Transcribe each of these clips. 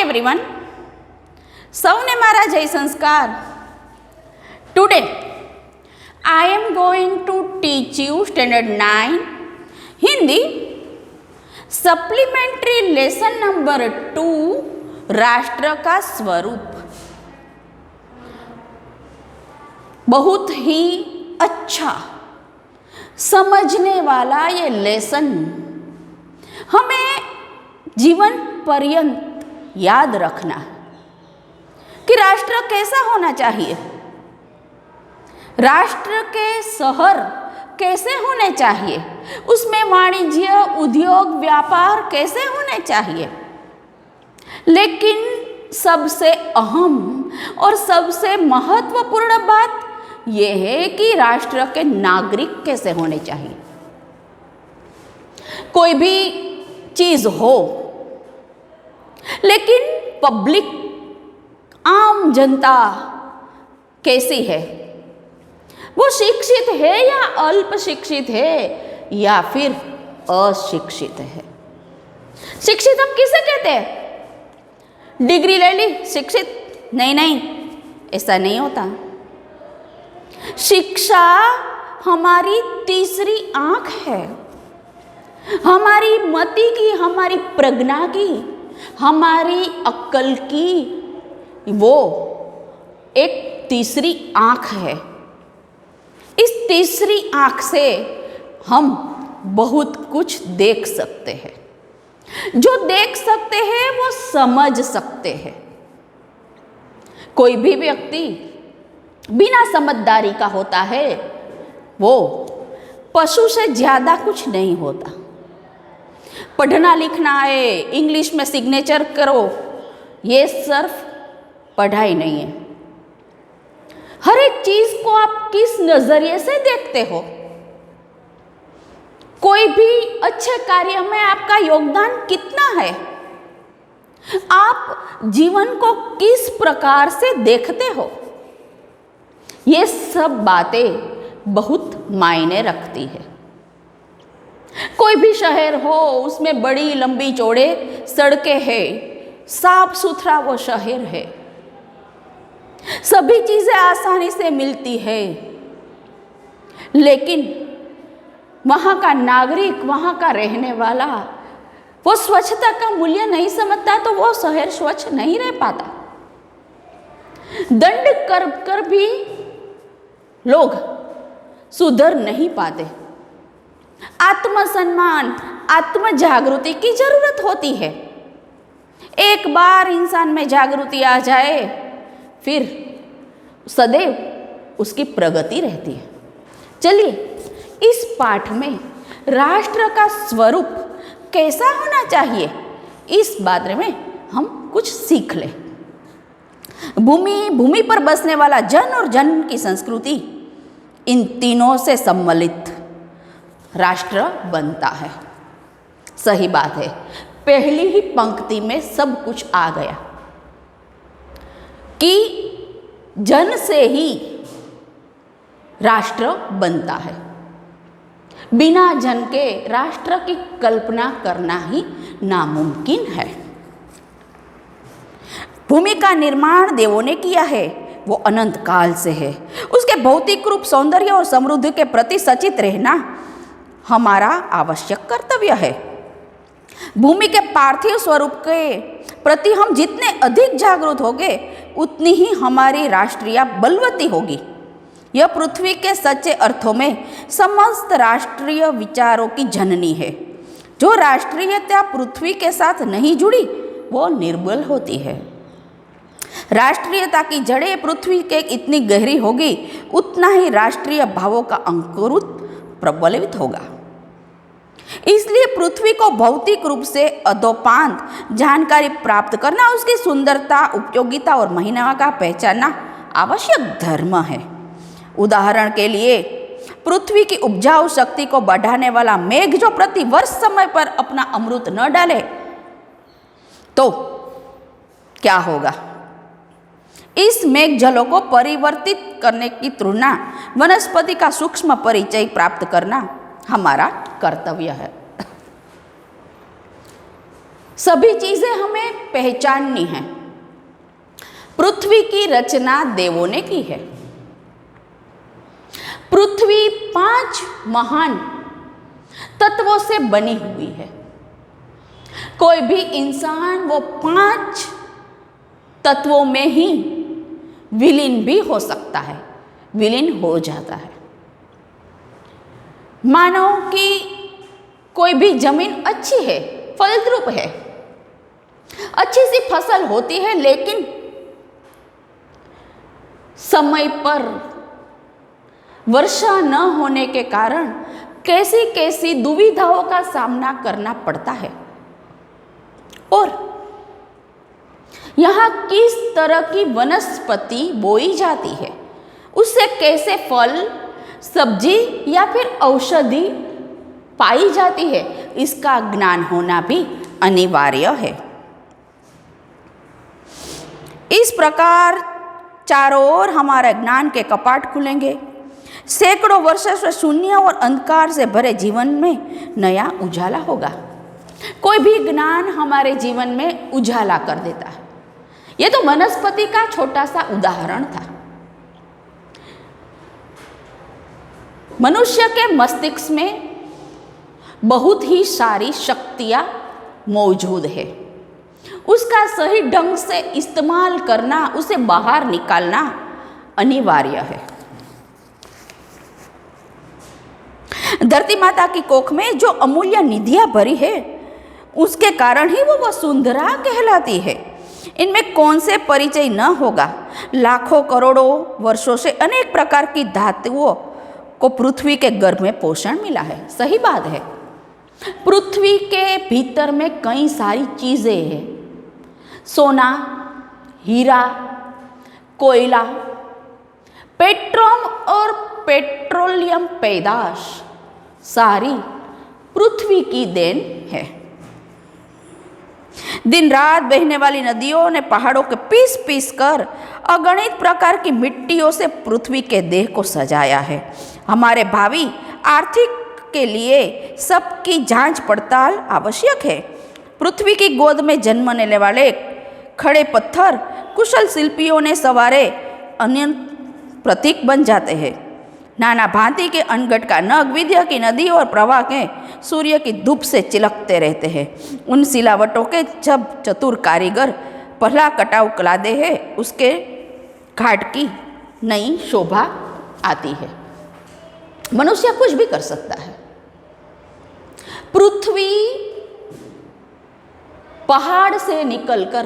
Everyone, સૌને મારા જય સંસ્કાર. Today I am going to teach you standard 9 Hindi supplementary lesson number 2 राष्ट्र का स्वरूप. बहुत ही अच्छा समझने वाला ये लेसन हमें जीवन पर्यंत याद रखना है कि राष्ट्र कैसा होना चाहिए, राष्ट्र के शहर कैसे होने चाहिए, उसमें वाणिज्य उद्योग व्यापार कैसे होने चाहिए. लेकिन सबसे अहम और सबसे महत्वपूर्ण बात यह है कि राष्ट्र के नागरिक कैसे होने चाहिए. कोई भी चीज हो लेकिन पब्लिक आम जनता कैसी है, वो शिक्षित है या अल्प शिक्षित है या फिर अशिक्षित है. शिक्षित हम किसे कहते हैं? डिग्री ले ली शिक्षित? नहीं, ऐसा नहीं होता. शिक्षा हमारी तीसरी आंख है, हमारी मति की, हमारी प्रज्ञा की, हमारी अक्ल की वो एक तीसरी आंख है. इस तीसरी आंख से हम बहुत कुछ देख सकते हैं. जो देख सकते हैं वो समझ सकते हैं. कोई भी व्यक्ति बिना समझदारी का होता है, वो पशु से ज्यादा कुछ नहीं होता. पढ़ना लिखना है, इंग्लिश में सिग्नेचर करो, ये सिर्फ पढ़ाई नहीं है. हर एक चीज को आप किस नजरिए से देखते हो, कोई भी अच्छे कार्य में आपका योगदान कितना है, आप जीवन को किस प्रकार से देखते हो, ये सब बातें बहुत मायने रखती है. कोई भी शहर हो, उसमें बड़ी लंबी चौड़े सड़कें हैं, साफ सुथरा वो शहर है, सभी चीजें आसानी से मिलती है, लेकिन वहां का नागरिक, वहां का रहने वाला वो स्वच्छता का मूल्य नहीं समझता तो वो शहर स्वच्छ नहीं रह पाता. दंड कर भी लोग सुधर नहीं पाते. आत्मसम्मान, आत्म जागृति की जरूरत होती है. एक बार इंसान में जागृति आ जाए फिर सदैव उसकी प्रगति रहती है. चलिए इस पाठ में राष्ट्र का स्वरूप कैसा होना चाहिए, इस बारे में हम कुछ सीख लें. भूमि पर बसने वाला जन और जन की संस्कृति, इन तीनों से सम्मिलित राष्ट्र बनता है. सही बात है, पहली ही पंक्ति में सब कुछ आ गया कि जन से ही राष्ट्र बनता है. बिना जन के राष्ट्र की कल्पना करना ही नामुमकिन है. भूमि का निर्माण देवों ने किया है, वो अनंत काल से है. उसके भौतिक रूप, सौंदर्य और समृद्धि के प्रति सचेत रहना हमारा आवश्यक कर्तव्य है. भूमि के पार्थिव स्वरूप के प्रति हम जितने अधिक जागरूक होंगे उतनी ही हमारी राष्ट्रीय बलवती होगी. यह पृथ्वी के सच्चे अर्थों में समस्त राष्ट्रीय विचारों की जननी है. जो राष्ट्रीयता पृथ्वी के साथ नहीं जुड़ी वो निर्बल होती है. राष्ट्रीयता की जड़ें पृथ्वी के इतनी गहरी होगी उतना ही राष्ट्रीय भावों का अंकुरित प्रबलित होगा. इसलिए पृथ्वी को भौतिक रूप से अधोपांत जानकारी प्राप्त करना, उसकी सुंदरता, उपयोगिता और महिमा का पहचानना आवश्यक धर्म है. उदाहरण के लिए पृथ्वी की उपजाऊ शक्ति को बढ़ाने वाला मेघ जो प्रति वर्ष समय पर अपना अमृत न डाले तो क्या होगा? इस मेघ जलों को परिवर्तित करने की तुलना वनस्पति का सूक्ष्म परिचय प्राप्त करना हमारा कर्तव्य है. सभी चीजें हमें पहचाननी है। पृथ्वी की रचना देवों ने की है। पृथ्वी 5 महान तत्वों से बनी हुई है। कोई भी इंसान वो 5 तत्वों में ही विलीन भी हो सकता है, विलीन हो जाता है। मानो कि कोई भी जमीन अच्छी है, फलद्रुप है, अच्छी सी फसल होती है, लेकिन समय पर वर्षा न होने के कारण कैसी कैसी दुविधाओं का सामना करना पड़ता है। और यहाँ किस तरह की वनस्पति बोई जाती है, उससे कैसे फल, सब्जी या फिर औषधि पाई जाती है, इसका ज्ञान होना भी अनिवार्य है। इस प्रकार चारों ओर हमारे ज्ञान के कपाट खुलेंगे। सैकड़ों वर्षों से शून्य और अंधकार से भरे जीवन में नया उजाला होगा। कोई भी ज्ञान हमारे जीवन में उजाला कर देता है। यह तो वनस्पति का छोटा सा उदाहरण था। मनुष्य के मस्तिष्क में बहुत ही सारी शक्तियां मौजूद है। उसका सही ढंग से इस्तेमाल करना, उसे बाहर निकालना अनिवार्य है। धरती माता की कोख में जो अमूल्य निधियां भरी है, उसके कारण ही वो वसुंधरा कहलाती है। इनमें कौन से परिचय न होगा। लाखों करोड़ों वर्षों से अनेक प्रकार की धातुओं को पृथ्वी के गर्भ में पोषण मिला है। सही बात है, पृथ्वी के भीतर में कई सारी चीजें हैं। सोना, हीरा, कोयला, पेट्रोल और पेट्रोलियम पैदाश सारी पृथ्वी की देन है। दिन रात बहने वाली नदियों ने पहाड़ों के पीस पीस कर अगणित प्रकार की मिट्टियों से पृथ्वी के देह को सजाया है। हमारे भावी आर्थिक के लिए सबकी जांच पड़ताल आवश्यक है। पृथ्वी की गोद में जन्मने वाले खड़े पत्थर कुशल शिल्पियों ने सवारे अन्य प्रतीक बन जाते हैं। नाना भांति के अनगढ़ का नग विद्या की नदी और प्रवाह के सूर्य की धूप से चिलकते रहते हैं। उन सिलावटों के जब चतुर कारीगर पहला कटाव कलाते हैं, उसके घाट की नई शोभा आती है। मनुष्य कुछ भी कर सकता है। पृथ्वी पहाड़ से निकलकर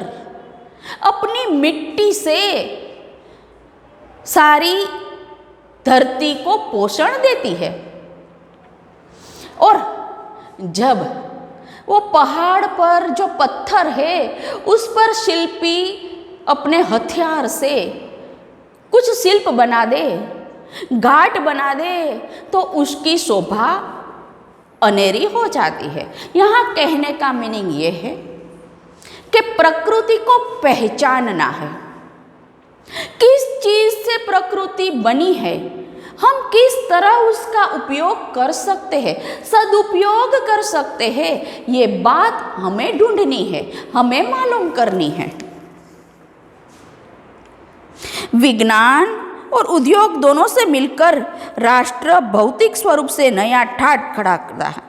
अपनी मिट्टी से सारी धरती को पोषण देती है, और जब वो पहाड़ पर जो पत्थर है उस पर शिल्पी अपने हथियार से कुछ शिल्प बना दे, घाट बना दे, तो उसकी शोभा अनेरी हो जाती है। यहाँ कहने का मीनिंग ये है कि प्रकृति को पहचानना है। किस चीज से प्रकृति बनी है, हम किस तरह उसका उपयोग कर सकते हैं, सदुपयोग कर सकते हैं, ये बात हमें ढूंढनी है, हमें मालूम करनी है। विज्ञान और उद्योग दोनों से मिलकर राष्ट्र भौतिक स्वरूप से नया ठाठ खड़ा करता है।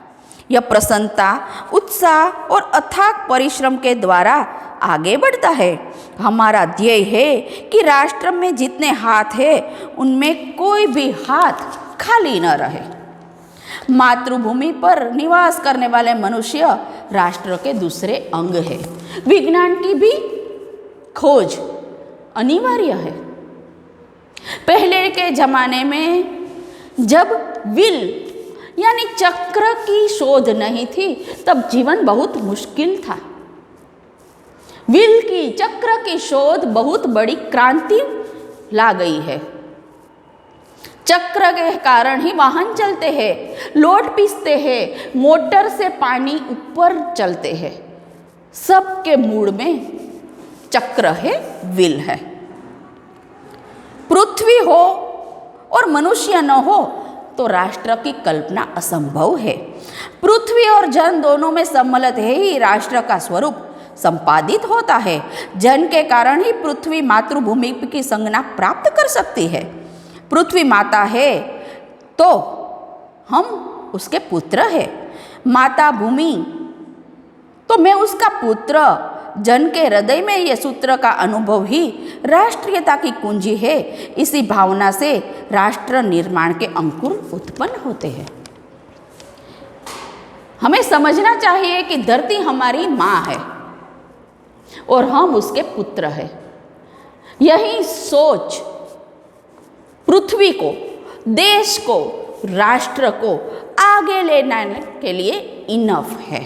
यह प्रसन्नता, उत्साह और अथाक परिश्रम के द्वारा आगे बढ़ता है। हमारा ध्येय है कि राष्ट्र में जितने हाथ हैं उनमें कोई भी हाथ खाली न रहे। मातृभूमि पर निवास करने वाले मनुष्य राष्ट्र के दूसरे अंग है। विज्ञान की भी खोज अनिवार्य है। पहले के जमाने में जब व्हील यानी चक्र की शोध नहीं थी, तब जीवन बहुत मुश्किल था। व्हील की, चक्र की शोध बहुत बड़ी क्रांति ला गई है। चक्र के कारण ही वाहन चलते हैं, लोट पीसते हैं, मोटर से पानी ऊपर चलते हैं। सबके मूड में चक्र है, व्हील है। पृथ्वी हो और मनुष्य न हो तो राष्ट्र की कल्पना असंभव है। पृथ्वी और जन दोनों में सम्मिलित है ही राष्ट्र का स्वरूप संपादित होता है। जन के कारण ही पृथ्वी मातृभूमि की संज्ञा प्राप्त कर सकती है। पृथ्वी माता है तो हम उसके पुत्र है। माता भूमि तो मैं उसका पुत्र। जन के हृदय में यह सूत्र का अनुभव ही राष्ट्रीयता की कुंजी है। इसी भावना से राष्ट्र निर्माण के अंकुर उत्पन्न होते हैं। हमें समझना चाहिए कि धरती हमारी माँ है और हम उसके पुत्र हैं। यही सोच पृथ्वी को, देश को, राष्ट्र को आगे ले जाने के लिए इनफ है।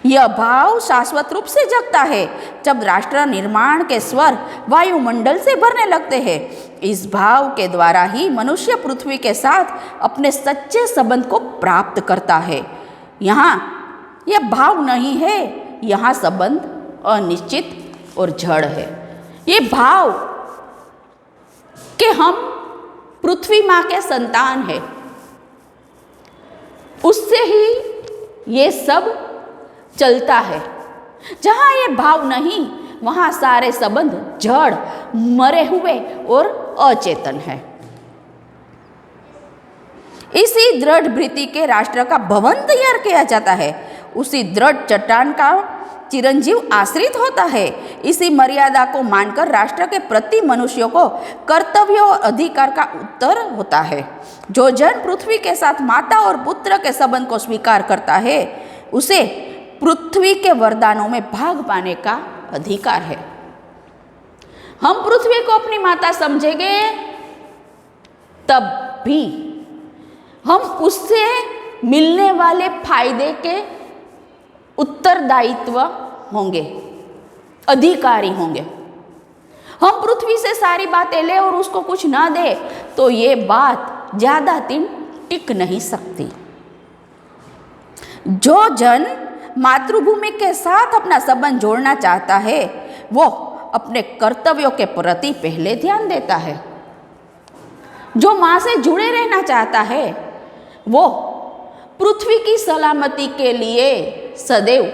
यह भाव शाश्वत रूप से जगता है जब राष्ट्र निर्माण के स्वर वायुमंडल से भरने लगते हैं। इस भाव के द्वारा ही मनुष्य पृथ्वी के साथ अपने सच्चे संबंध को प्राप्त करता है। यहाँ यह भाव नहीं है, यहाँ संबंध अनिश्चित और जड़ है। ये भाव कि हम पृथ्वी माँ के संतान हैं, उससे ही ये सब चलता है। जहाँ ये भाव नहीं, वहाँ सारे संबंध जड़, मरे हुए और अचेतन है। इसी दृढ़ वृत्ति के राष्ट्र का भवन तैयार किया जाता है। उसी दृढ़ चट्टान का चिरंजीव आश्रित होता है। इसी मर्यादा को मानकर राष्ट्र के प्रति मनुष्यों को कर्तव्य और अधिकार का उत्तर होता है। जो जन पृथ्वी के साथ माता और पुत्र के संबंध को स्वीकार करता है, उसे पृथ्वी के वरदानों में भाग पाने का अधिकार है। हम पृथ्वी को अपनी माता समझेंगे तब भी हम उससे मिलने वाले फायदे के उत्तरदायित्व होंगे, अधिकारी होंगे। हम पृथ्वी से सारी बातें ले और उसको कुछ ना दे तो ये बात ज्यादा दिन टिक नहीं सकती। जो जन मातृभूमि के साथ अपना संबंध जोड़ना चाहता है, वो अपने कर्तव्यों के प्रति पहले ध्यान देता है। जो माँ से जुड़े रहना चाहता है, वो पृथ्वी की सलामती के लिए सदैव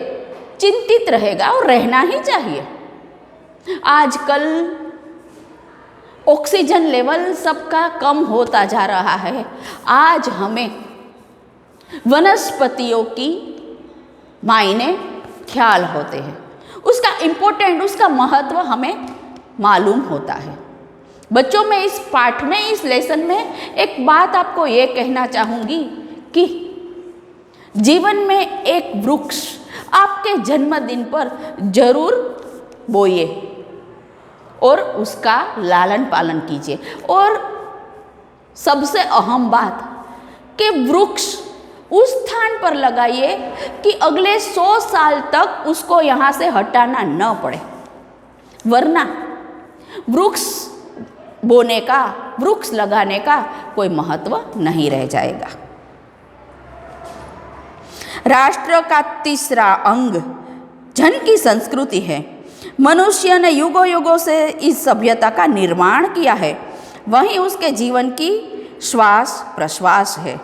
चिंतित रहेगा और रहना ही चाहिए। आजकल ऑक्सीजन लेवल सबका कम होता जा रहा है। आज हमें वनस्पतियों की मायने ख्याल होते हैं, उसका इम्पोर्टेंट, उसका महत्व हमें मालूम होता है। बच्चों, मैं इस पाठ में, इस लेसन में एक बात आपको ये कहना चाहूँगी कि जीवन में एक वृक्ष आपके जन्मदिन पर जरूर बोइए और उसका लालन पालन कीजिए। और सबसे अहम बात कि वृक्ष उस स्थान पर लगाइए कि अगले 100 साल तक उसको यहाँ से हटाना न पड़े, वरना वृक्ष बोने का, वृक्ष लगाने का कोई महत्व नहीं रह जाएगा। राष्ट्र का तीसरा अंग जन की संस्कृति है। मनुष्य ने युगों युगों से इस सभ्यता का निर्माण किया है, वहीं उसके जीवन की श्वास प्रश्वास है।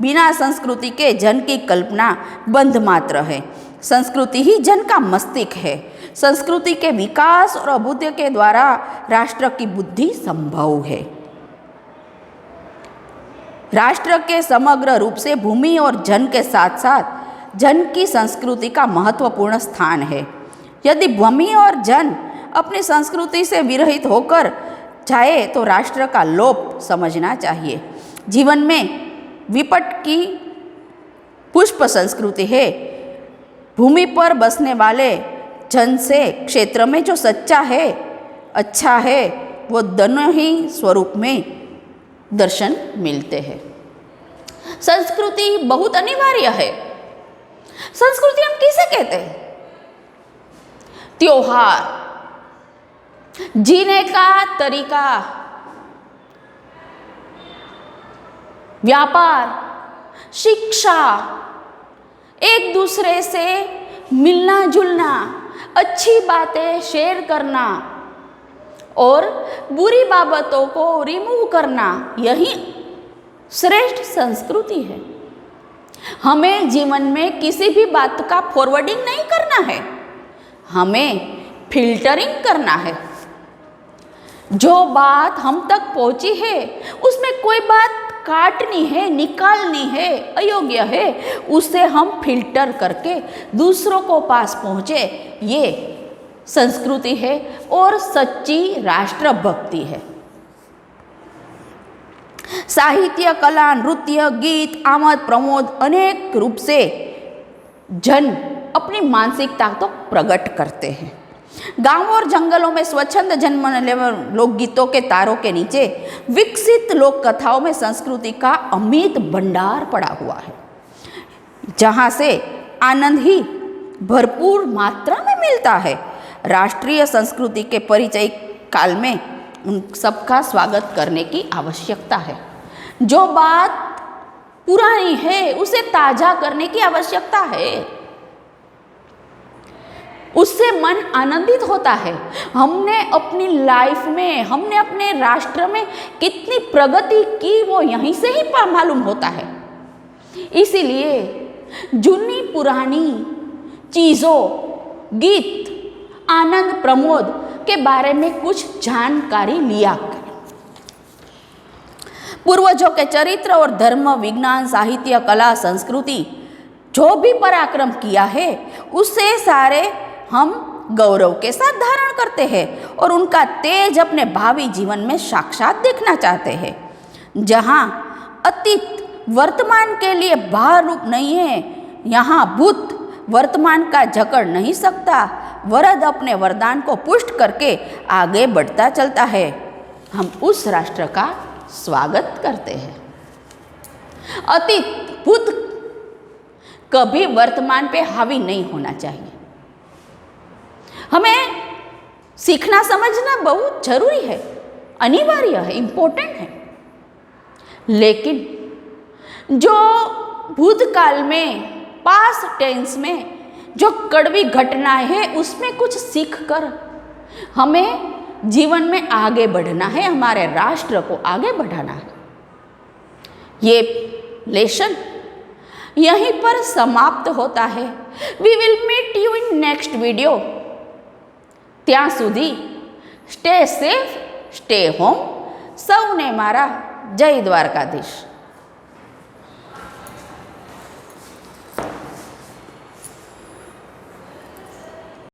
बिना संस्कृति के जन की कल्पना बंध मात्र है। संस्कृति ही जन का मस्तिष्क है। संस्कृति के विकास और अभ्युदय के द्वारा राष्ट्र की बुद्धि संभव है। राष्ट्र के समग्र रूप से भूमि और जन के साथ साथ जन की संस्कृति का महत्वपूर्ण स्थान है। यदि भूमि और जन अपनी संस्कृति से विरहित होकर जाए तो राष्ट्र का लोप समझना चाहिए। जीवन में विपट की पुष्प संस्कृति है। भूमि पर बसने वाले जन से क्षेत्र में जो सच्चा है, अच्छा है, वो दोनों ही स्वरूप में दर्शन मिलते हैं। संस्कृति बहुत अनिवार्य है। संस्कृति हम किसे कहते हैं? त्योहार, जीने का तरीका, व्यापार, शिक्षा, एक दूसरे से मिलना जुलना, अच्छी बातें शेयर करना और बुरी बाबतों को रिमूव करना, यही श्रेष्ठ संस्कृति है। हमें जीवन में किसी भी बात का फॉरवर्डिंग नहीं करना है, हमें फिल्टरिंग करना है। जो बात हम तक पहुंची है उसमें कोई बात काटनी है, निकालनी है, अयोग्य है, उसे हम फिल्टर करके दूसरों को पास पहुंचे, ये संस्कृति है और सच्ची राष्ट्रभक्ति है। साहित्य, कला, नृत्य, गीत, आमद प्रमोद अनेक रूप से जन अपनी मानसिकता तो प्रकट करते हैं। गांवों और जंगलों में स्वच्छंद जन्म लोकगीतों के तारों के नीचे विकसित लोक कथाओं में संस्कृति का अमित भंडार पड़ा हुआ है, जहां से आनंद ही भरपूर मात्रा में मिलता है। राष्ट्रीय संस्कृति के परिचय काल में उन सबका स्वागत करने की आवश्यकता है। जो बात पुरानी है उसे ताजा करने की आवश्यकता है, उससे मन आनंदित होता है। हमने अपनी लाइफ में, हमने अपने राष्ट्र में कितनी प्रगति की वो यहीं से ही मालूम होता है। इसीलिए जुनी पुरानी चीज़ों, गीत, आनंद प्रमोद के बारे में कुछ जानकारी लिया करें। पूर्वजों के चरित्र और धर्म, विज्ञान, साहित्य, कला, संस्कृति जो भी पराक्रम किया है उससे सारे हम गौरव के साथ धारण करते हैं और उनका तेज अपने भावी जीवन में साक्षात देखना चाहते हैं। जहाँ अतीत वर्तमान के लिए बाहर रूप नहीं है, यहाँ भूत वर्तमान का जकड़ नहीं सकता। वरद अपने वरदान को पुष्ट करके आगे बढ़ता चलता है। हम उस राष्ट्र का स्वागत करते हैं। अतीत, भूत कभी वर्तमान पे हावी नहीं होना चाहिए। हमें सीखना समझना बहुत जरूरी है, अनिवार्य है, इम्पोर्टेंट है। लेकिन जो भूतकाल में, पास्ट टेंस में जो कड़वी घटनाएं है उसमें कुछ सीख कर हमें जीवन में आगे बढ़ना है, हमारे राष्ट्र को आगे बढ़ाना है। ये लेसन यहीं पर समाप्त होता है। We will meet you in next video. ત્યાં સુધી સ્ટે સેફ, સ્ટે હોમ। સૌને મારા જય દ્વારકાધીશ।